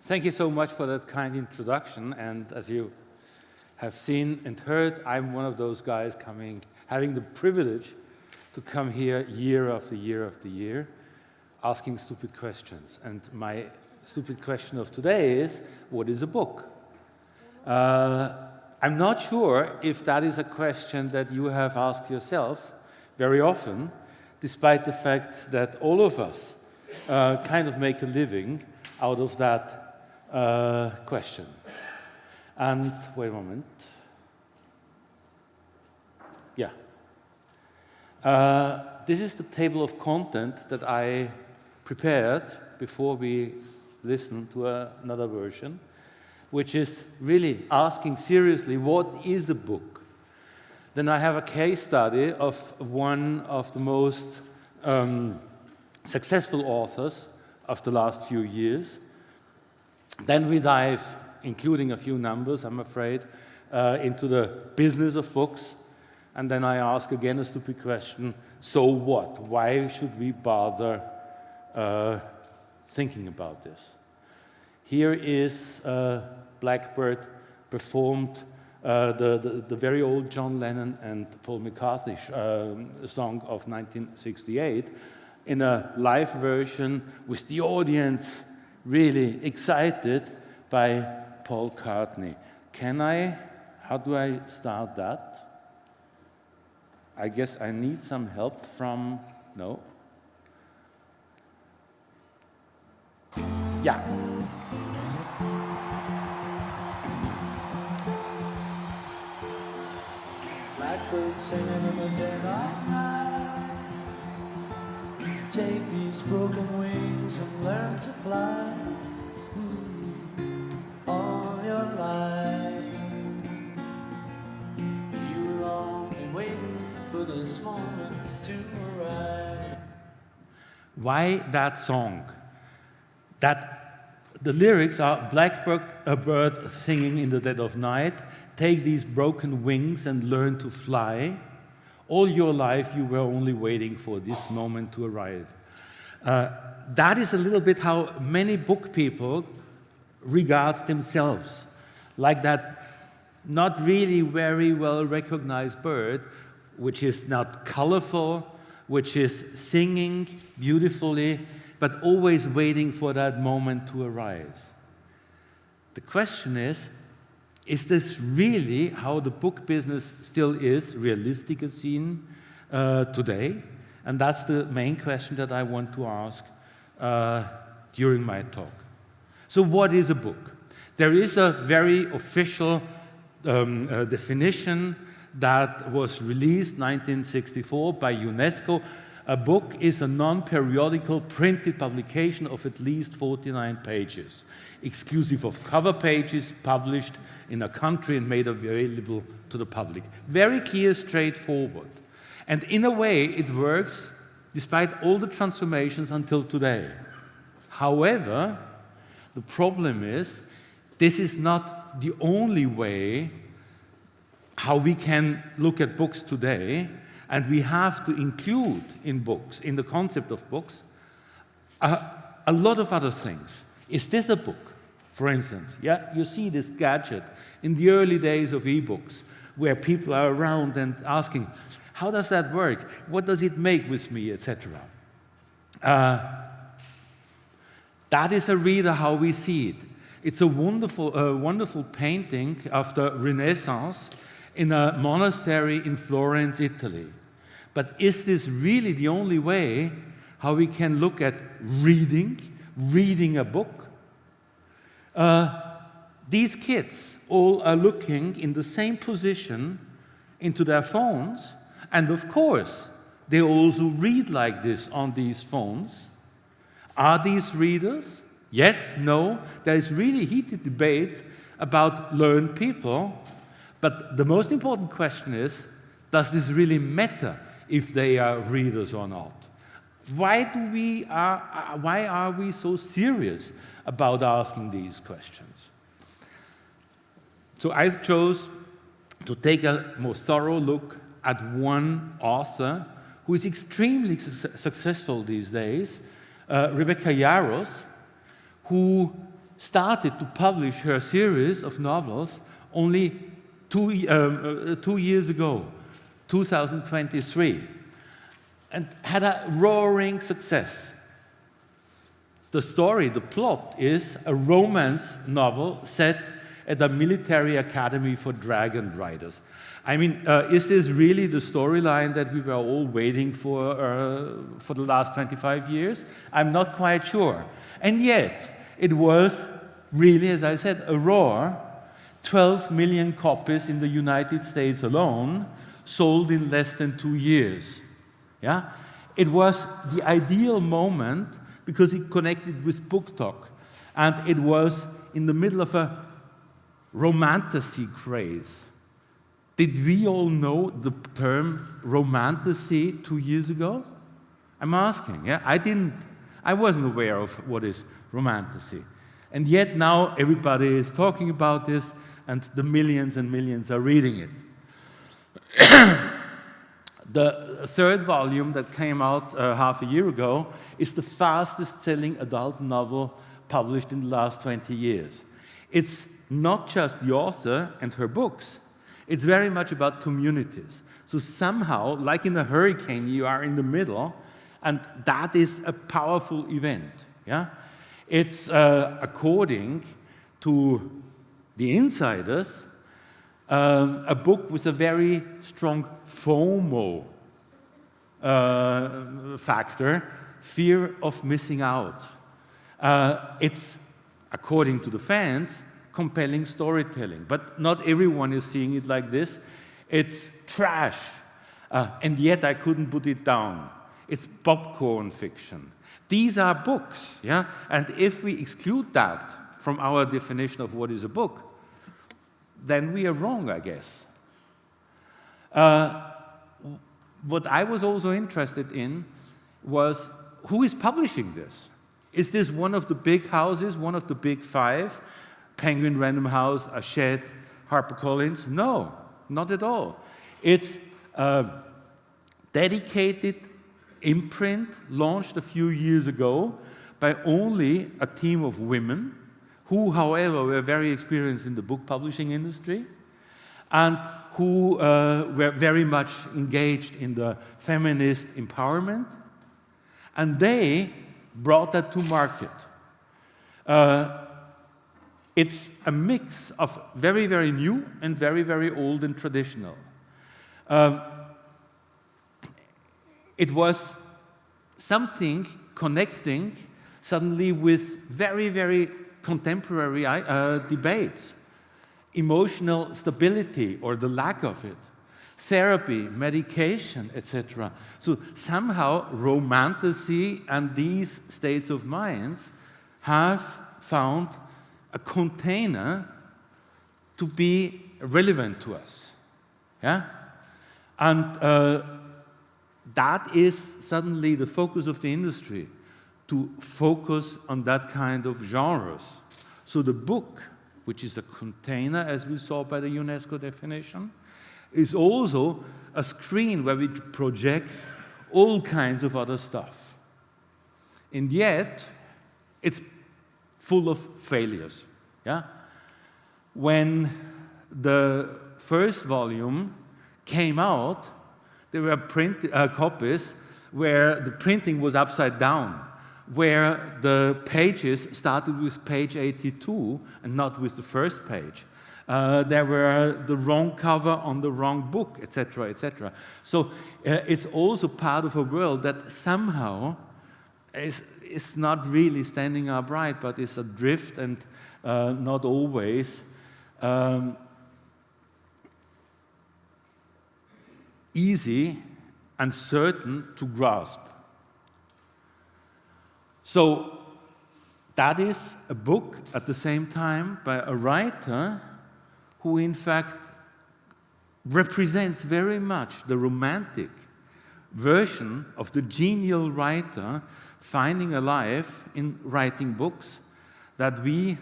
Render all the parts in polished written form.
Thank you so much for that kind introduction. And as you have seen and heard, I'm one of those guys having the privilege to come here year after year after year, asking stupid questions. And my stupid question of today is, what is a book? I'm not sure if that is a question that you have asked yourself very often, despite the fact that all of us kind of make a living out of that question. And wait a moment. Yeah. This is the table of content that I prepared before we listen to another version, which is really asking seriously, what is a book? Then I have a case study of one of the most successful authors of the last few years. Then we dive, including a few numbers, I'm afraid, into the business of books. And then I ask again a stupid question, so what? Why should we bother thinking about this? Here is Blackbird performed the very old John Lennon and Paul McCartney song of 1968 in a live version with the audience really excited by Paul McCartney. How do I start that? I guess I need some help from, no? Yeah. Blackbird singing in the dead of night. Take these broken wings and learn to fly all your life. You were only waiting for this moment to arrive. Why that song? The lyrics are Blackbird, a bird singing in the dead of night, take these broken wings and learn to fly. All your life you were only waiting for this moment to arrive. That is a little bit how many book people regard themselves, like that not really very well recognized bird, which is not colorful, which is singing beautifully, but always waiting for that moment to arise. The question is this really how the book business still is, realistic as seen today? And that's the main question that I want to ask during my talk. So what is a book? There is a very official definition that was released in 1964 by UNESCO. A book is a non-periodical printed publication of at least 49 pages, exclusive of cover pages, published in a country and made available to the public. Very clear, straightforward. And in a way, it works despite all the transformations until today. However, the problem is, this is not the only way how we can look at books today. And we have to include in books, in the concept of books, a lot of other things. Is this a book? For instance, yeah, you see this gadget in the early days of e-books, where people are around and asking, how does that work? What does it make with me, etc. That is a reader how we see it. It's a wonderful painting of the Renaissance in a monastery in Florence, Italy. But is this really the only way how we can look at reading a book? These kids all are looking in the same position into their phones, and of course, they also read like this on these phones. Are these readers? Yes, no. There is really heated debates about learned people, but the most important question is, does this really matter if they are readers or not? Why are we so serious about asking these questions? So I chose to take a more thorough look at one author who is extremely successful these days, Rebecca Yarros, who started to publish her series of novels only 2 years ago, 2023, and had a roaring success. The story, the plot, is a romance novel set at a military academy for dragon riders. I mean, is this really the storyline that we were all waiting for the last 25 years? I'm not quite sure. And yet, it was really, as I said, a roar. 12 million copies in the United States alone, sold in less than 2 years. Yeah? It was the ideal moment because it connected with Book Talk. And it was in the middle of a romantasy craze. Did we all know the term romantasy 2 years ago? I'm asking, yeah? I wasn't aware of what is romantasy. And yet now everybody is talking about this, and the millions and millions are reading it. The third volume that came out half a year ago is the fastest-selling adult novel published in the last 20 years. It's not just the author and her books. It's very much about communities. So somehow, like in a hurricane, you are in the middle, and that is a powerful event. Yeah? It's, according to the insiders, a book with a very strong FOMO factor, fear of missing out. It's, according to the fans, compelling storytelling. But not everyone is seeing it like this. It's trash. And yet I couldn't put it down. It's popcorn fiction. These are books, yeah? And if we exclude that from our definition of what is a book, then we are wrong, I guess. What I was also interested in was, who is publishing this? Is this one of the big houses, one of the big five? Penguin Random House, Hachette, HarperCollins? No, not at all. It's a dedicated imprint launched a few years ago by only a team of women who, however, were very experienced in the book publishing industry and who were very much engaged in the feminist empowerment. And they brought that to market. It's a mix of very, very new and very, very old and traditional. It was something connecting suddenly with very, very contemporary debates. Emotional stability or the lack of it, therapy, medication, etc. So somehow romantasy and these states of minds have found a container to be relevant to us. Yeah? And that is suddenly the focus of the industry, to focus on that kind of genres. So the book, which is a container, as we saw by the UNESCO definition, is also a screen where we project all kinds of other stuff. And yet, it's full of failures. Yeah? When the first volume came out, there were copies where the printing was upside down, where the pages started with page 82 and not with the first page. There were the wrong cover on the wrong book, etc., etc. So it's also part of a world that somehow is not really standing upright, but is adrift and not always easy and certain to grasp. So that is a book at the same time by a writer who in fact represents very much the romantic version of the genial writer finding a life in writing books that we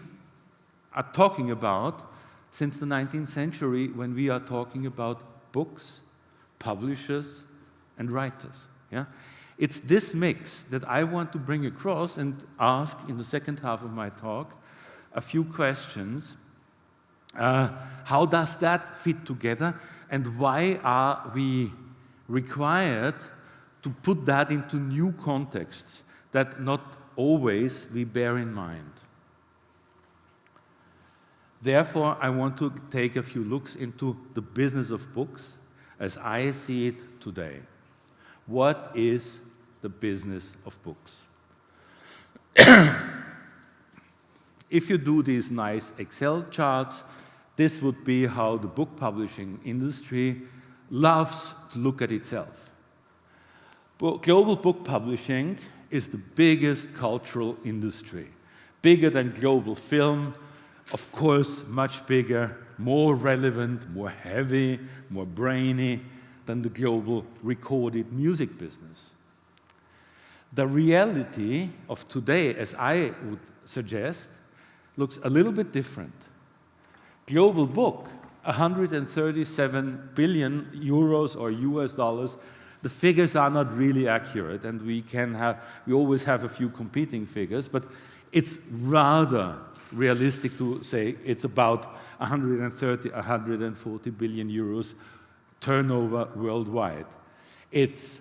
are talking about since the 19th century when we are talking about books, publishers, and writers. Yeah? It's this mix that I want to bring across and ask in the second half of my talk a few questions. How does that fit together, and why are we required to put that into new contexts that not always we bear in mind? Therefore, I want to take a few looks into the business of books as I see it today. What is the business of books? If you do these nice Excel charts, this would be how the book publishing industry loves to look at itself. Global book publishing is the biggest cultural industry, bigger than global film, of course, much bigger, more relevant, more heavy, more brainy than the global recorded music business. The reality of today, as I would suggest, looks a little bit different. Global book, 137 billion euros or US dollars. The figures are not really accurate, and we always have a few competing figures, but it's rather realistic to say it's about 130, 140 billion euros turnover worldwide. It's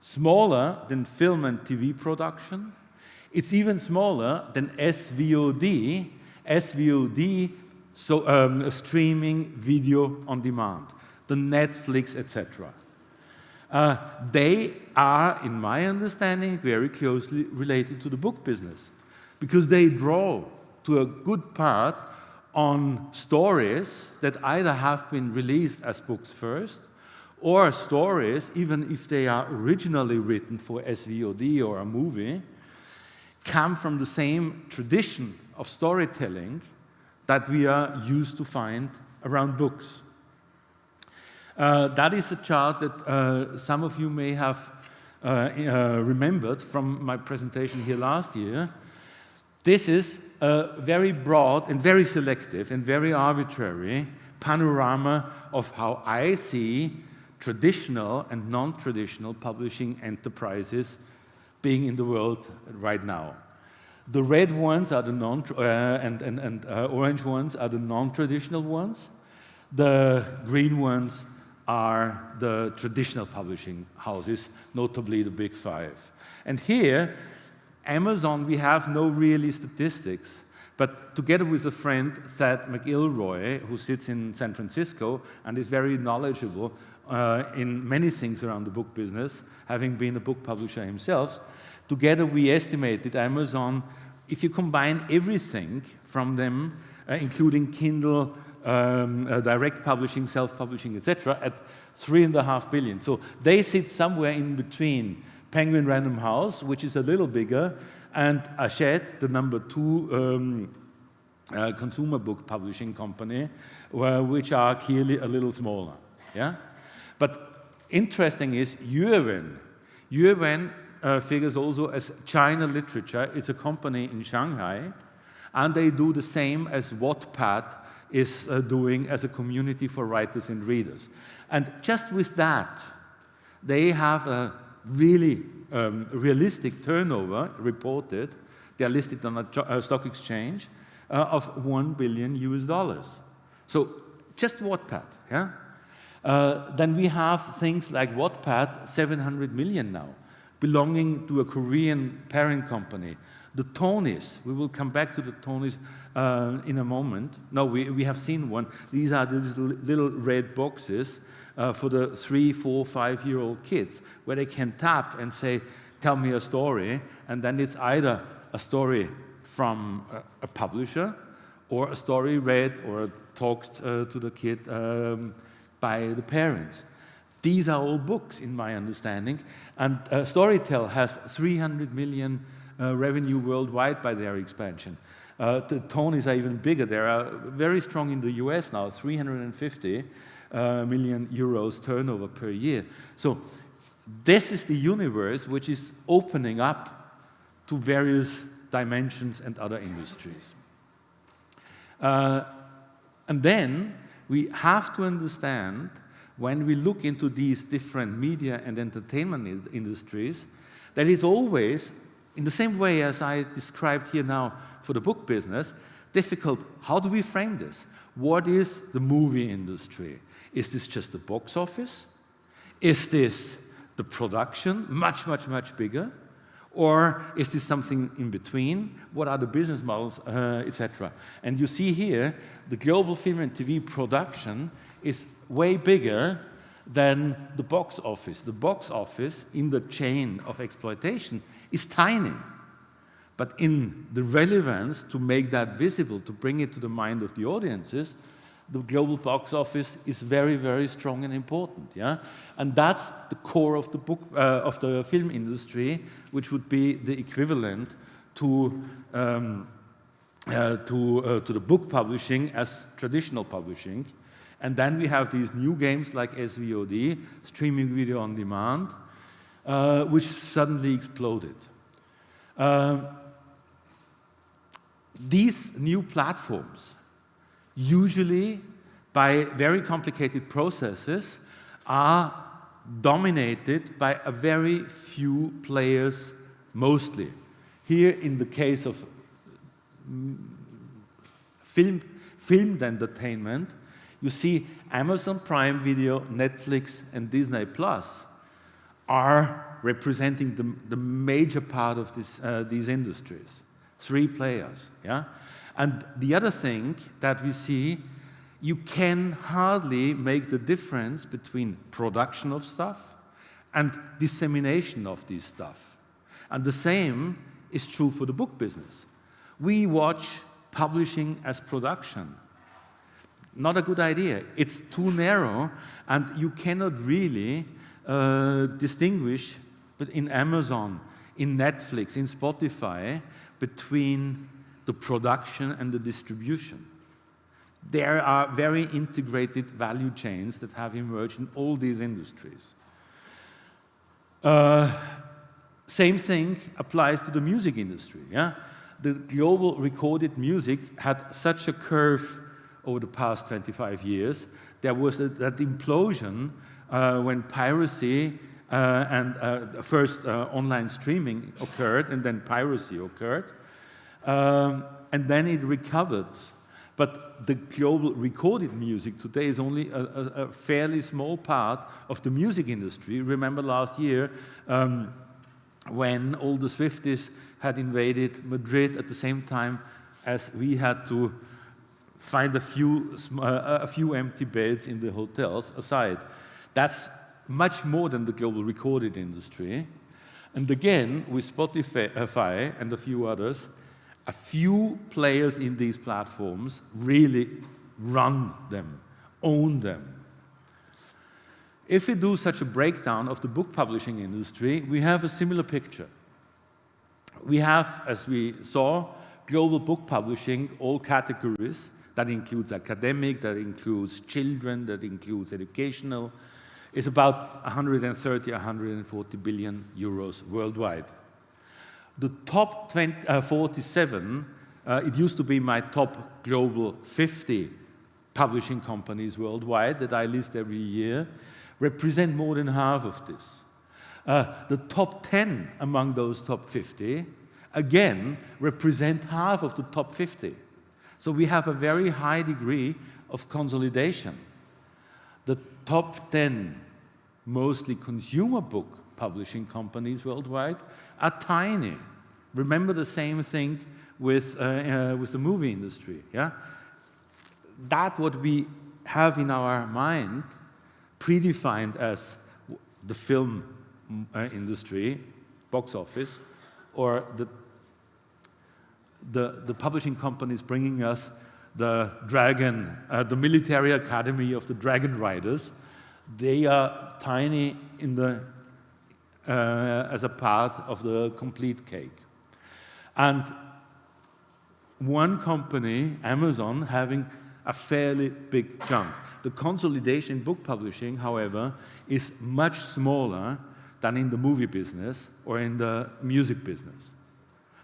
smaller than film and TV production. It's even smaller than SVOD. SVOD, so streaming video on demand, the Netflix, etc. They are, in my understanding, very closely related to the book business because they draw to a good part on stories that either have been released as books first or stories, even if they are originally written for SVOD or a movie, come from the same tradition of storytelling that we are used to find around books. That is a chart that some of you may have remembered from my presentation here last year. This is a very broad and very selective and very arbitrary panorama of how I see traditional and non-traditional publishing enterprises being in the world right now. The red ones are the orange ones are the non-traditional ones. The green ones are the traditional publishing houses, notably the big five. And here, Amazon, we have no really statistics, but together with a friend, Thad McIlroy, who sits in San Francisco and is very knowledgeable in many things around the book business, having been a book publisher himself, together we estimated Amazon, if you combine everything from them, including Kindle, direct publishing, self-publishing, etc., at $3.5 billion. So they sit somewhere in between Penguin Random House, which is a little bigger, and Hachette, the number 2 consumer book publishing company, which are clearly a little smaller. Yeah? But interesting is Yuwen. Yuwen figures also as China Literature. It's a company in Shanghai, and they do the same as Wattpad is doing as a community for writers and readers. And just with that, they have a really realistic turnover reported. They're listed on a stock exchange of $1 billion US. So just Wattpad, yeah? Then we have things like Wattpad, 700 million now, belonging to a Korean parent company. The Tonys, we will come back to the Tonys in a moment. No, we have seen one. These are these little red boxes for the 3-, 4-, 5-year-old kids, where they can tap and say, tell me a story, and then it's either a story from a publisher or a story read or talked to the kid by the parents. These are all books, in my understanding, and Storytel has 300 million revenue worldwide by their expansion. The Tonys are even bigger. They are very strong in the US now, 350 million euros turnover per year. So this is the universe which is opening up to various dimensions and other industries. And then we have to understand, when we look into these different media and entertainment industries, that it's always, in the same way as I described here now for the book business, difficult. How do we frame this? What is the movie industry? Is this just the box office? Is this the production, much, much, much bigger? Or is this something in between? What are the business models, etc.? And you see here, the global film and TV production is way bigger than the box office. The box office in the chain of exploitation is tiny. But in the relevance to make that visible, to bring it to the mind of the audiences, the global box office is very, very strong and important. Yeah? And that's the core of the film industry, which would be the equivalent to the book publishing as traditional publishing. And then we have these new games like SVOD, streaming video on demand, which suddenly exploded. These new platforms, usually by very complicated processes, are dominated by a very few players mostly. Here in the case of filmed entertainment, you see Amazon Prime Video, Netflix, and Disney Plus are representing the major part of these industries. 3 players, yeah? And the other thing that we see, you can hardly make the difference between production of stuff and dissemination of this stuff. And the same is true for the book business. We watch publishing as production. Not a good idea. It's too narrow, and you cannot really distinguish in Amazon, in Netflix, in Spotify, between the production and the distribution. There are very integrated value chains that have emerged in all these industries. Same thing applies to the music industry. Yeah? The global recorded music had such a curve over the past 25 years. There was that implosion when piracy and first online streaming occurred, and then piracy occurred, and then it recovered. But the global recorded music today is only a fairly small part of the music industry. Remember last year when all the Swifties had invaded Madrid at the same time as we had to find a few empty beds in the hotels aside. That's much more than the global recorded industry. And again, with Spotify and a few others, a few players in these platforms really run them, own them. If we do such a breakdown of the book publishing industry, we have a similar picture. We have, as we saw, global book publishing, all categories. That includes academic, that includes children, that includes educational. It's about 130, 140 billion euros worldwide. The top 47, it used to be my top global 50 publishing companies worldwide that I list every year, represent more than half of this. The top 10 among those top 50, again, represent half of the top 50. So we have a very high degree of consolidation. The top 10 mostly consumer book publishing companies worldwide are tiny. Remember the same thing with the movie industry. Yeah? That's what we have in our mind, predefined as the film industry, box office, or the publishing companies bringing us the Dragon, the military academy of the Dragon Riders. They are tiny in as a part of the complete cake. And one company, Amazon, having a fairly big chunk. The consolidation in book publishing, however, is much smaller than in the movie business or in the music business.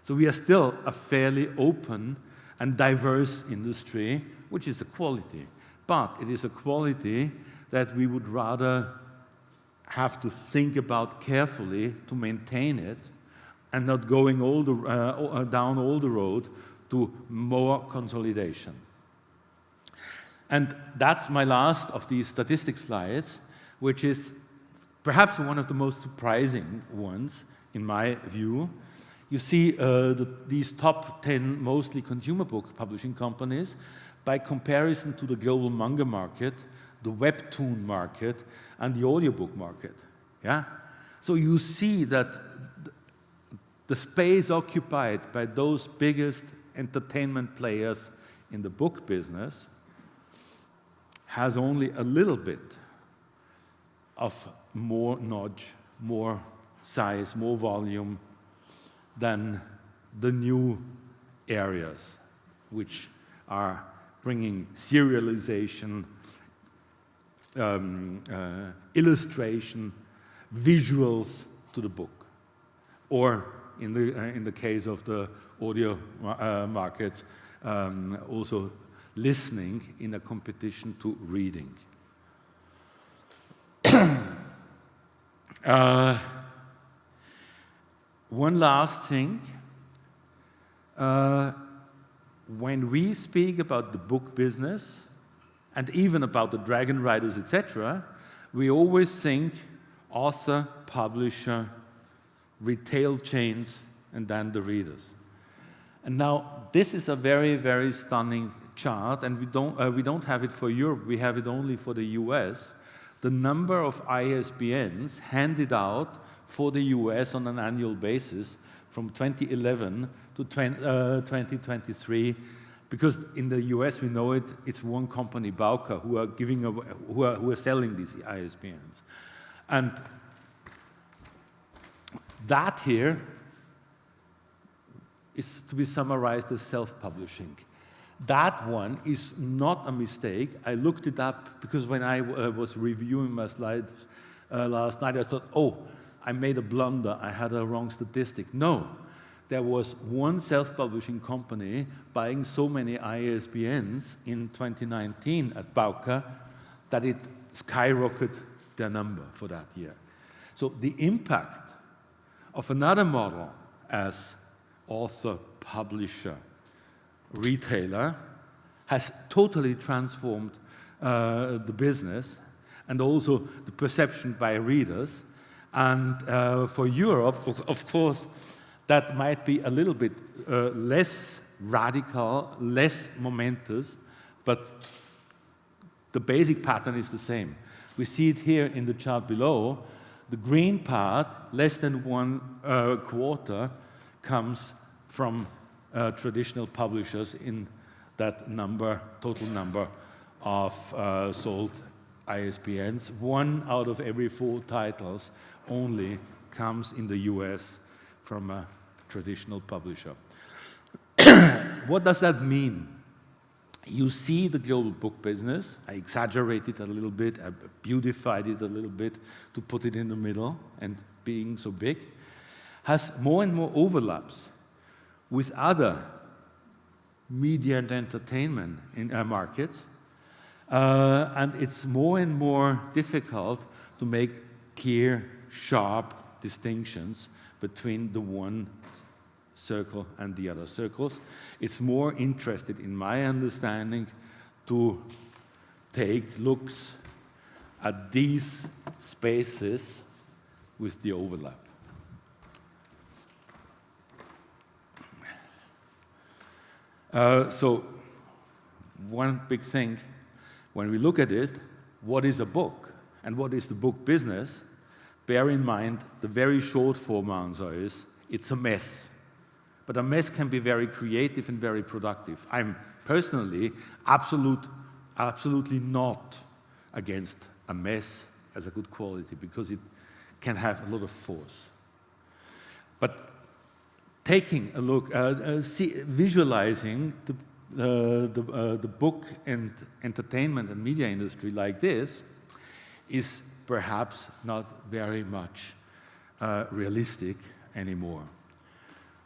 So we are still a fairly open and diverse industry, which is a quality. But it is a quality that we would rather have to think about carefully to maintain it and not going down all the road to more consolidation. And that's my last of these statistics slides, which is perhaps one of the most surprising ones, in my view. You see these top 10 mostly consumer book publishing companies by comparison to the global manga market, the webtoon market, and the audiobook market. Yeah? So you see that the space occupied by those biggest entertainment players in the book business has only a little bit of more nudge, more size, more volume than the new areas, which are bringing serialization, illustration, visuals to the book. Or in the case of the audio markets, also listening in a competition to reading. One last thing. When we speak about the book business, and even about the dragon riders, etc., we always think author, publisher, retail chains, and then the readers. And now this is a very, very stunning chart, and we don't have it for Europe, we have it only for the US. The number of ISBNs handed out for the US on an annual basis from 2011 to 2023, because in the US we know it's one company, Bauka, who are selling these ISBNs. And that here is to be summarized as self-publishing. That one is not a mistake. I looked it up because when I was reviewing my slides last night, I thought, oh, I made a blunder. I had a wrong statistic. No, there was one self-publishing company buying so many ISBNs in 2019 at Bauka that it skyrocketed their number for that year. So the impact of another model as author, publisher, retailer has totally transformed the business and also the perception by readers. And for Europe, of course, that might be a little bit less radical, less momentous, but the basic pattern is the same. We see it here in the chart below. The green part, less than one quarter, comes from traditional publishers in that number, total number of sold ISBNs. 1 out of every 4 titles only comes in the US from a traditional publisher. What does that mean? You see the global book business. I exaggerated a little bit, I beautified it a little bit to put it in the middle, and being so big, has more and more overlaps with other media and entertainment in markets, and it's more and more difficult to make clear, sharp distinctions between the one circle and the other circles. It's more interested, in my understanding, to take looks at these spaces with the overlap. So one big thing, when we look at it, what is a book and what is the book business? Bear in mind, the very short form answer is, it's a mess. But a mess can be very creative and very productive. I'm personally absolutely not against a mess as a good quality, because it can have a lot of force. But taking a look, visualizing the book and entertainment and media industry like this is perhaps not very much realistic anymore.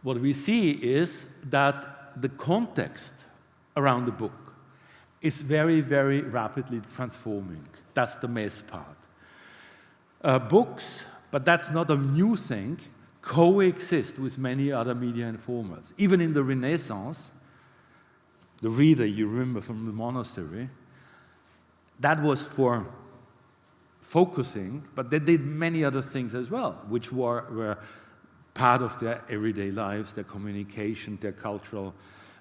What we see is that the context around the book is very, very rapidly transforming. That's the mess part. Books, but that's not a new thing, coexist with many other media and formats. Even in the Renaissance, the reader you remember from the monastery, that was for focusing, but they did many other things as well, which were part of their everyday lives, their communication, their cultural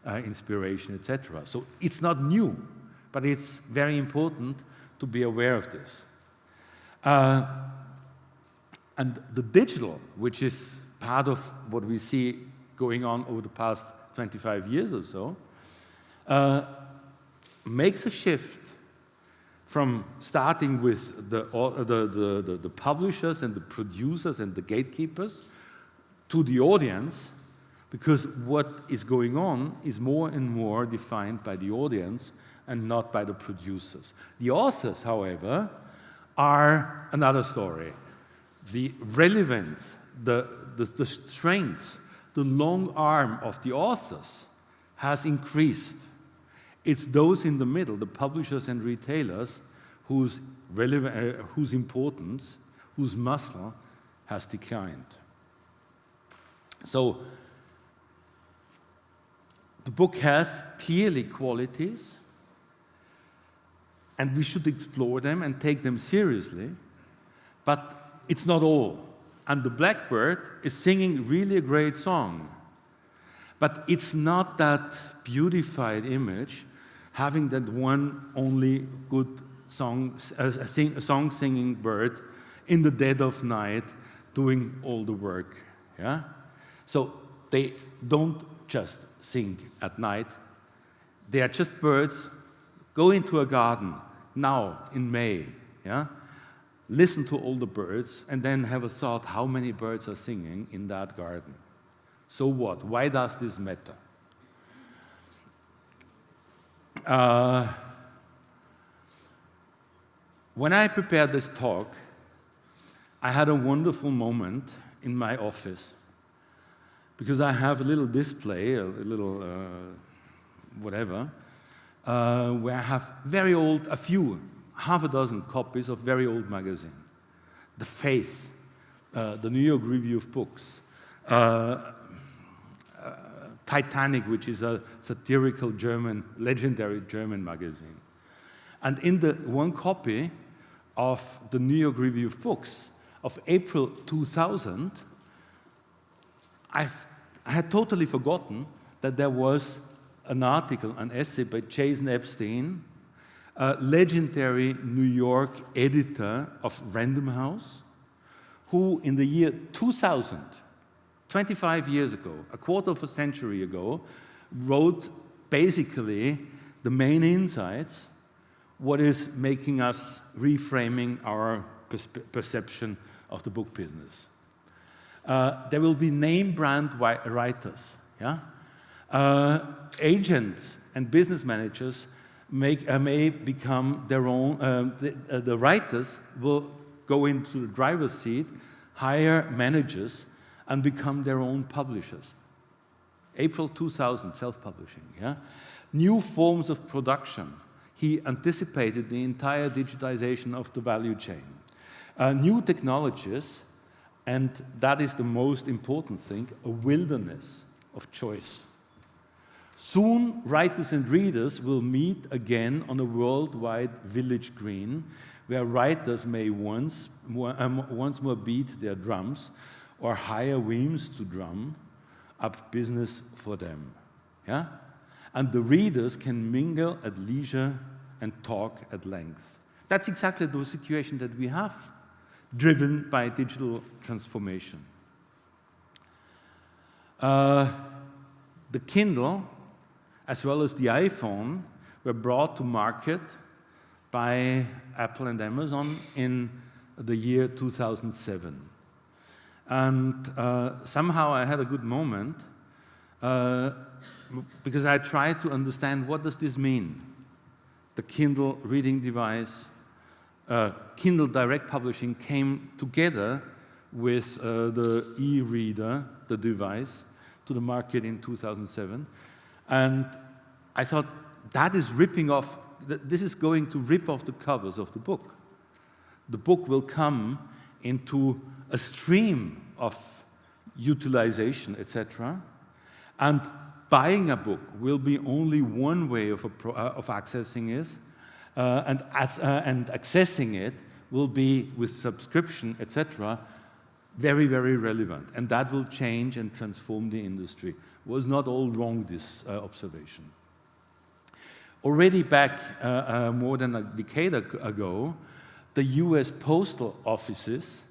inspiration, etc. So it's not new, but it's very important to be aware of this. And the digital, which is part of what we see going on over the past 25 years or so, makes a shift from starting with the publishers and the producers and the gatekeepers to the audience, because what is going on is more and more defined by the audience and not by the producers. The authors, however, are another story. The relevance, the strength, the long arm of the authors has increased. It's those in the middle, the publishers and retailers, whose importance, whose muscle has declined. So the book has clearly qualities, and we should explore them and take them seriously, but it's not all. And the Blackbird is singing really a great song, but it's not that beautified image having that one only good song-singing bird in the dead of night doing all the work. Yeah? So they don't just sing at night. They are just birds. Go into a garden now in May. Yeah? Listen to all the birds and then have a thought how many birds are singing in that garden. So what? Why does this matter? When I prepared this talk, I had a wonderful moment in my office, because I have a little display, a little whatever, where I have very old, half a dozen copies of very old magazine. The Face, the New York Review of Books, Titanic, which is a satirical legendary German magazine. And in the one copy of the New York Review of Books of April 2000, I had totally forgotten that there was an article, an essay by Jason Epstein, a legendary New York editor of Random House, who in the year 2000, 25 years ago, a quarter of a century ago, wrote basically the main insights, what is making us reframing our perception of the book business. There will be name brand writers. Yeah? Agents and business managers may become their own, the writers will go into the driver's seat, hire managers, and become their own publishers. April 2000, self-publishing. Yeah? New forms of production. He anticipated the entire digitization of the value chain. New technologies, and that is the most important thing, a wilderness of choice. Soon, writers and readers will meet again on a worldwide village green, where writers may once more beat their drums or hire Weems to drum up business for them. Yeah? And the readers can mingle at leisure and talk at length. That's exactly the situation that we have, driven by digital transformation. The Kindle, as well as the iPhone, were brought to market by Apple and Amazon in the year 2007. And somehow I had a good moment, because I tried to understand, what does this mean? The Kindle reading device, Kindle Direct Publishing came together with the e-reader, the device, to the market in 2007. And I thought, that is ripping off, this is going to rip off the covers of the book. The book will come into a stream of utilization, etc. And buying a book will be only one way of accessing it, and accessing it will be with subscription, etc., very, very relevant. And that will change and transform the industry. Was not all wrong, this observation. Already back more than a decade ago, the US postal offices,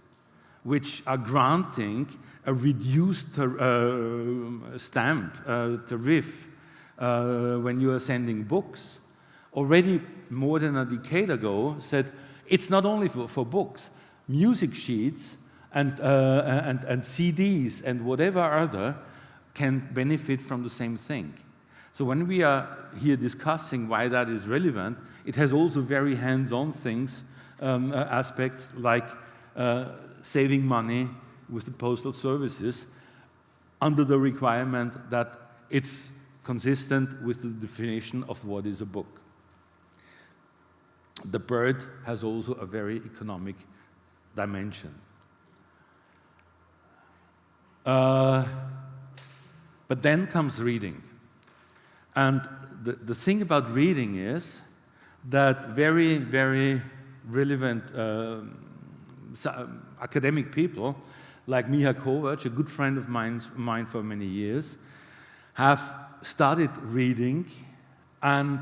which are granting a reduced stamp tariff when you are sending books, already more than a decade ago said it's not only for books, music sheets and CDs and whatever other can benefit from the same thing. So when we are here discussing why that is relevant, it has also very hands-on things, aspects like saving money with the postal services under the requirement that it's consistent with the definition of what is a book. The bird has also a very economic dimension. But then comes reading. And the thing about reading is that very, very relevant academic people, like Miha Kovac, a good friend of mine for many years, have started reading and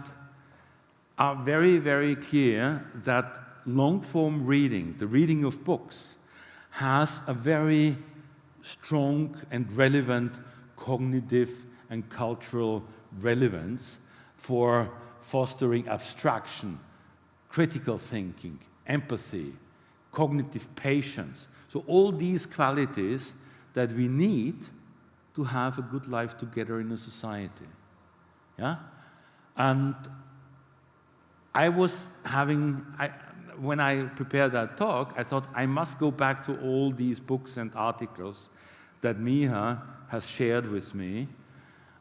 are very, very clear that long-form reading, the reading of books, has a very strong and relevant cognitive and cultural relevance for fostering abstraction, critical thinking, empathy, cognitive patience. So all these qualities that we need to have a good life together in a society. Yeah? And I was having, when I prepared that talk, I thought I must go back to all these books and articles that Miha has shared with me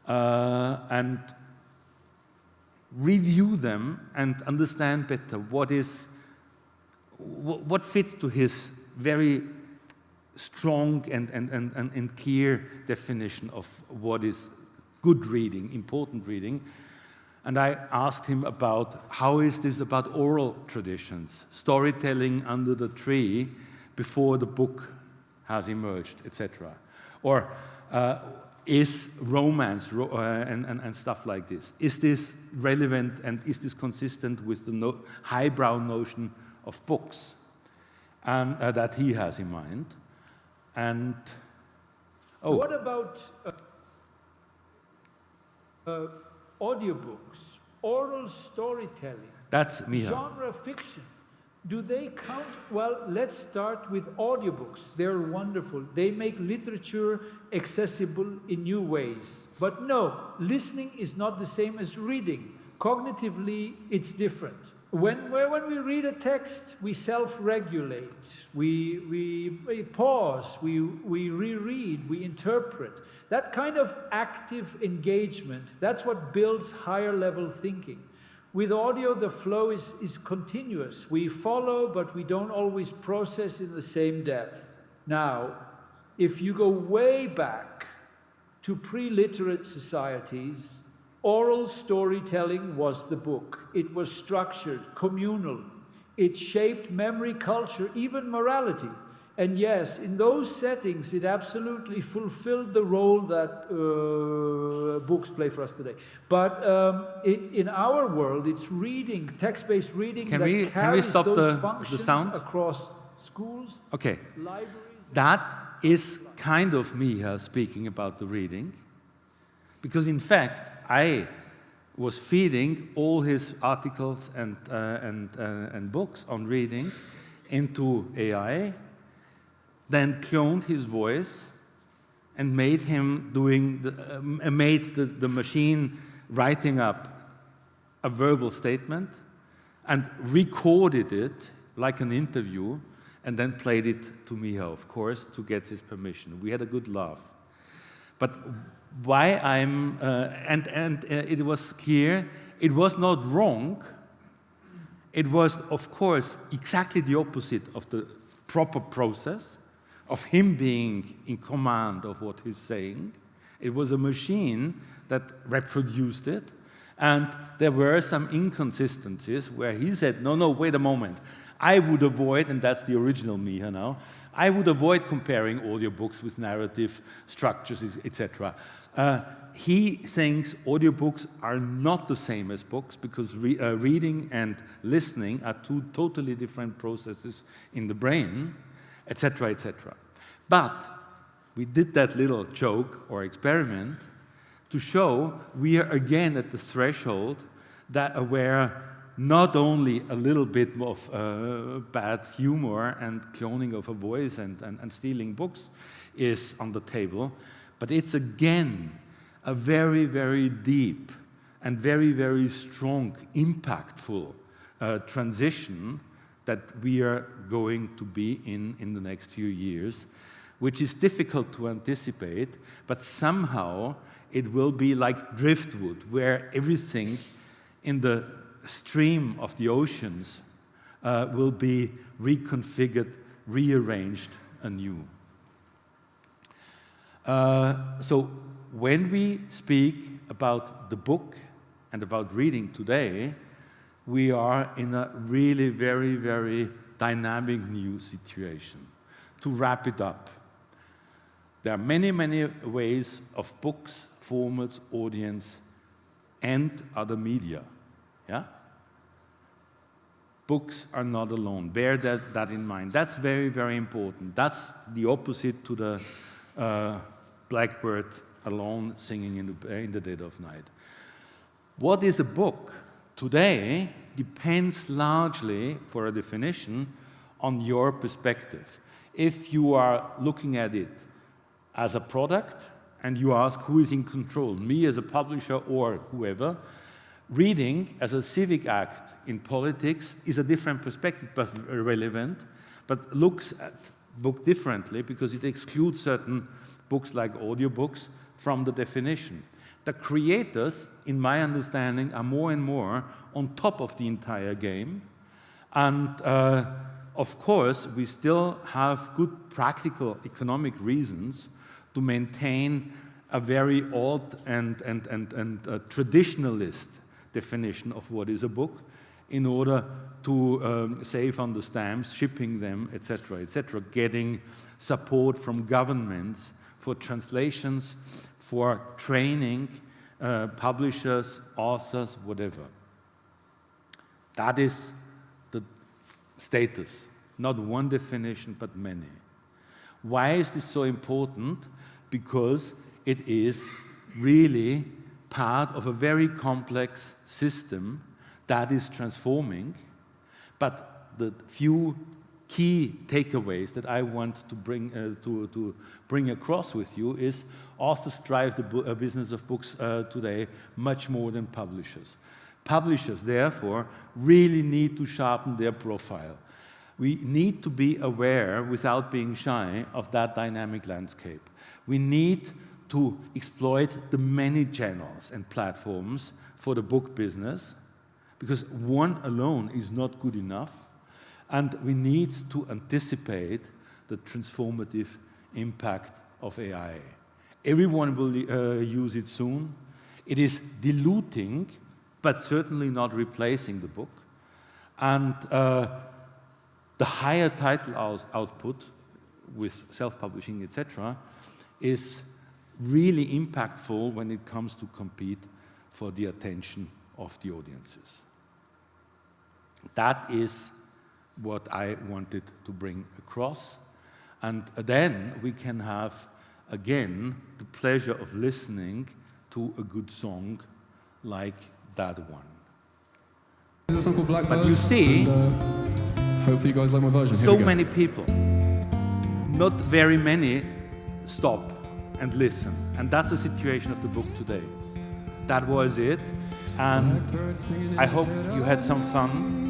and review them and understand better what fits to his very strong and clear definition of what is good reading, important reading. And I asked him about how is this about oral traditions, storytelling under the tree before the book has emerged, etc. Or is romance and stuff like this, is this relevant and is this consistent with the highbrow notion of books and that he has in mind? And what about audiobooks, oral storytelling? That's Miha. Genre fiction. Do they count? Well, let's start with audiobooks. They're wonderful. They make literature accessible in new ways. But no, listening is not the same as reading. Cognitively, it's different. When we read a text, we self-regulate. We pause, we reread, we interpret. That kind of active engagement, that's what builds higher level thinking. With audio, the flow is continuous. We follow, but we don't always process in the same depth. Now, if you go way back to pre-literate societies, oral storytelling was the book. It was structured, communal. It shaped memory, culture, even morality. And yes, in those settings, it absolutely fulfilled the role that books play for us today. But in our world, it's reading, text-based reading can that we carries stop those the functions sound? Across schools, okay. libraries. That is kind of Miha speaking about the reading, because in fact, I was feeding all his articles and books on reading into AI, then cloned his voice and made him made the machine writing up a verbal statement and recorded it like an interview and then played it to Miha, of course, to get his permission. We had a good laugh. But why I'm, it was clear, it was not wrong. It was, of course, exactly the opposite of the proper process, of him being in command of what he's saying, It was a machine that reproduced it, and there were some inconsistencies where he said, no, wait a moment. I would avoid, and that's the original me here now, I would avoid comparing audiobooks with narrative structures, etc. He thinks audiobooks are not the same as books because reading and listening are two totally different processes in the brain, etc., etc. But we did that little joke or experiment to show we are again at the threshold that where not only a little bit of bad humor and cloning of a voice and stealing books is on the table, but it's again a very, very deep and very, very strong, impactful transition that we are going to be in the next few years, which is difficult to anticipate, but somehow it will be like driftwood, where everything in the stream of the oceans will be reconfigured, rearranged anew. So when we speak about the book and about reading today, we are in a really very, very dynamic new situation. To wrap it up, there are many, many ways of books, formats, audience, and other media. Yeah? Books are not alone. Bear that in mind. That's very, very important. That's the opposite to the Blackbird alone singing in the dead of night. What is a book? Today depends largely, for a definition, on your perspective. If you are looking at it as a product and you ask who is in control, me as a publisher or whoever, reading as a civic act in politics is a different perspective, but relevant, but looks at book differently because it excludes certain books like audiobooks from the definition. The creators, in my understanding, are more and more on top of the entire game. And of course, we still have good practical economic reasons to maintain a very old and traditionalist definition of what is a book in order to save on the stamps, shipping them, etc., getting support from governments for translations, for training publishers, authors, whatever. That is the status. Not one definition, but many. Why is this so important? Because it is really part of a very complex system that is transforming, but the few key takeaways that I want to bring across with you is authors drive the business of books today much more than publishers. Publishers, therefore, really need to sharpen their profile. We need to be aware, without being shy, of that dynamic landscape. We need to exploit the many channels and platforms for the book business, because one alone is not good enough, and we need to anticipate the transformative impact of AI. Everyone will use it soon. It is diluting, but certainly not replacing the book. And the higher title output with self-publishing, etc., is really impactful when it comes to compete for the attention of the audiences. That is what I wanted to bring across. And then we can have, again, the pleasure of listening to a good song like that one. This is a song called Blackbird. But you see, hopefully you guys like my version. so many people, not very many stop and listen. And that's the situation of the book today. That was it. And I hope you had some fun.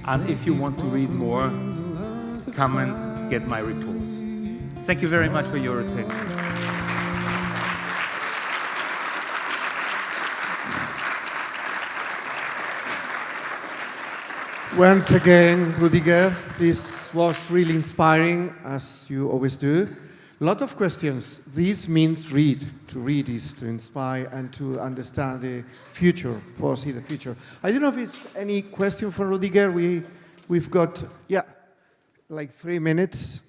And if you want to read more, come and get my reports. Thank you very much for your attention. Once again, Rüdiger, this was really inspiring, as you always do. lot of questions. This means read. To read is to inspire and to understand the future, foresee the future. I don't know if it's any question for Rüdiger. We've got, yeah, like 3 minutes.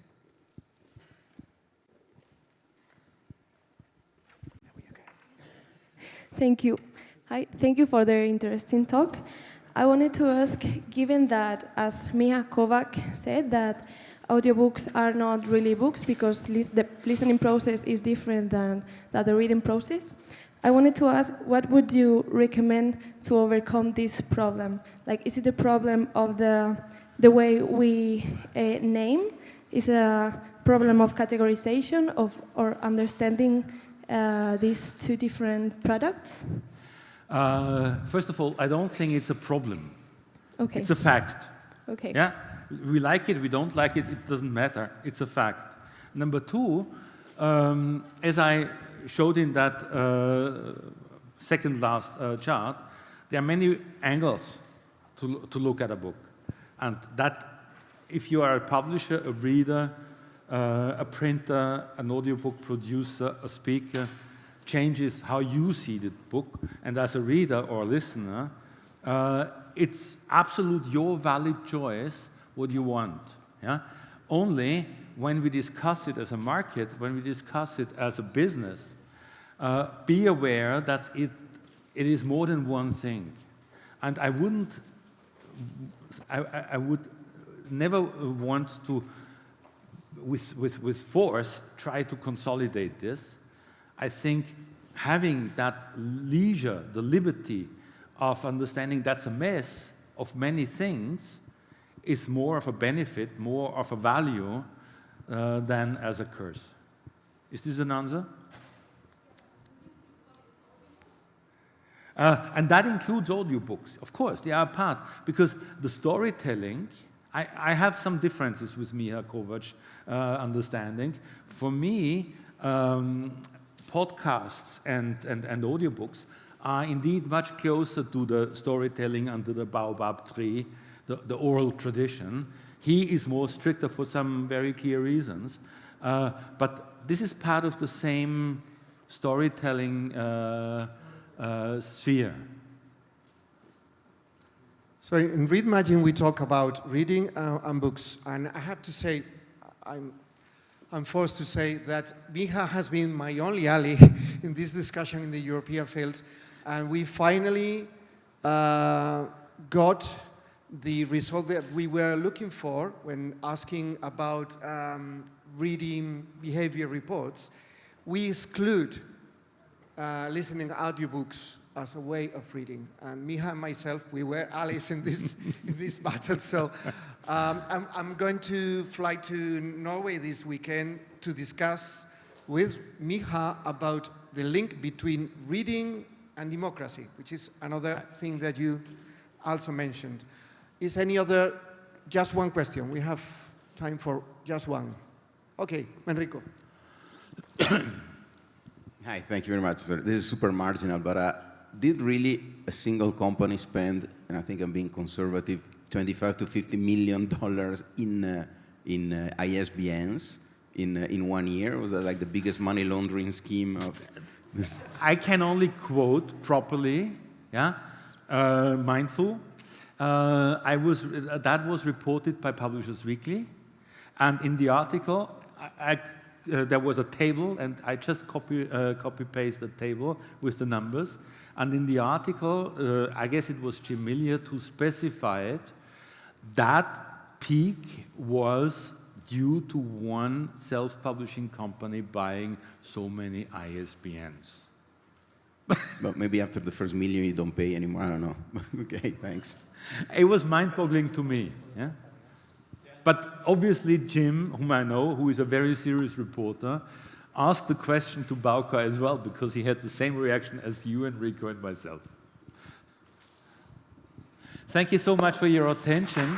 Thank you. Hi, thank you for the interesting talk. I wanted to ask, given that, as Miha Kovac said, that audiobooks are not really books because the listening process is different than the reading process, I wanted to ask, what would you recommend to overcome this problem? Like, is it a problem of the way we name? Is it a problem of categorization or understanding these two different products? First of all, I don't think it's a problem. Okay. It's a fact. Okay. Yeah? We like it, we don't like it, it doesn't matter. It's a fact. Number two, as I showed in that second last chart, there are many angles to look at a book. And that, if you are a publisher, a reader, a printer, an audiobook producer, a speaker, changes how you see the book. And as a reader or a listener, it's absolute your valid choice what you want. Yeah? Only when we discuss it as a market, when we discuss it as a business, be aware that it is more than one thing. And I would never want to, with force, try to consolidate this. I think having that leisure, the liberty of understanding that's a mess of many things is more of a benefit, more of a value than as a curse. Is this an answer? And that includes audiobooks. Of course, they are a part, because the storytelling, I have some differences with Miha Kovac understanding. For me, podcasts and audiobooks are indeed much closer to the storytelling under the baobab tree, the oral tradition. He is more stricter for some very clear reasons. But this is part of the same storytelling sphere. So in READMAGINE, we talk about reading and books. And I have to say, I'm forced to say that Miha has been my only ally in this discussion in the European field. And we finally got the result that we were looking for when asking about reading behavior reports. We exclude listening audiobooks as a way of reading. And Miha and myself, we were allies in this, in this battle. So I'm going to fly to Norway this weekend to discuss with Miha about the link between reading and democracy, which is another thing that you also mentioned. Is any other, just one question? We have time for just one. Okay, Enrico. Hi, thank you very much, sir. This is super marginal, but did really a single company spend, and I think I'm being conservative, $25 to $50 million in ISBNs in 1 year? Was that like the biggest money laundering scheme of this? I can only quote properly, yeah, mindful. That was reported by Publishers Weekly, and in the article, there was a table, and I just copy-paste the table with the numbers. And in the article, I guess it was Jim Milliard who specified that peak was due to one self-publishing company buying so many ISBNs. But maybe after the first million you don't pay anymore, I don't know. Okay, thanks. It was mind-boggling to me. Yeah? But obviously Jim, whom I know, who is a very serious reporter, asked the question to Bauka as well, because he had the same reaction as you, Enrico, and myself. Thank you so much for your attention.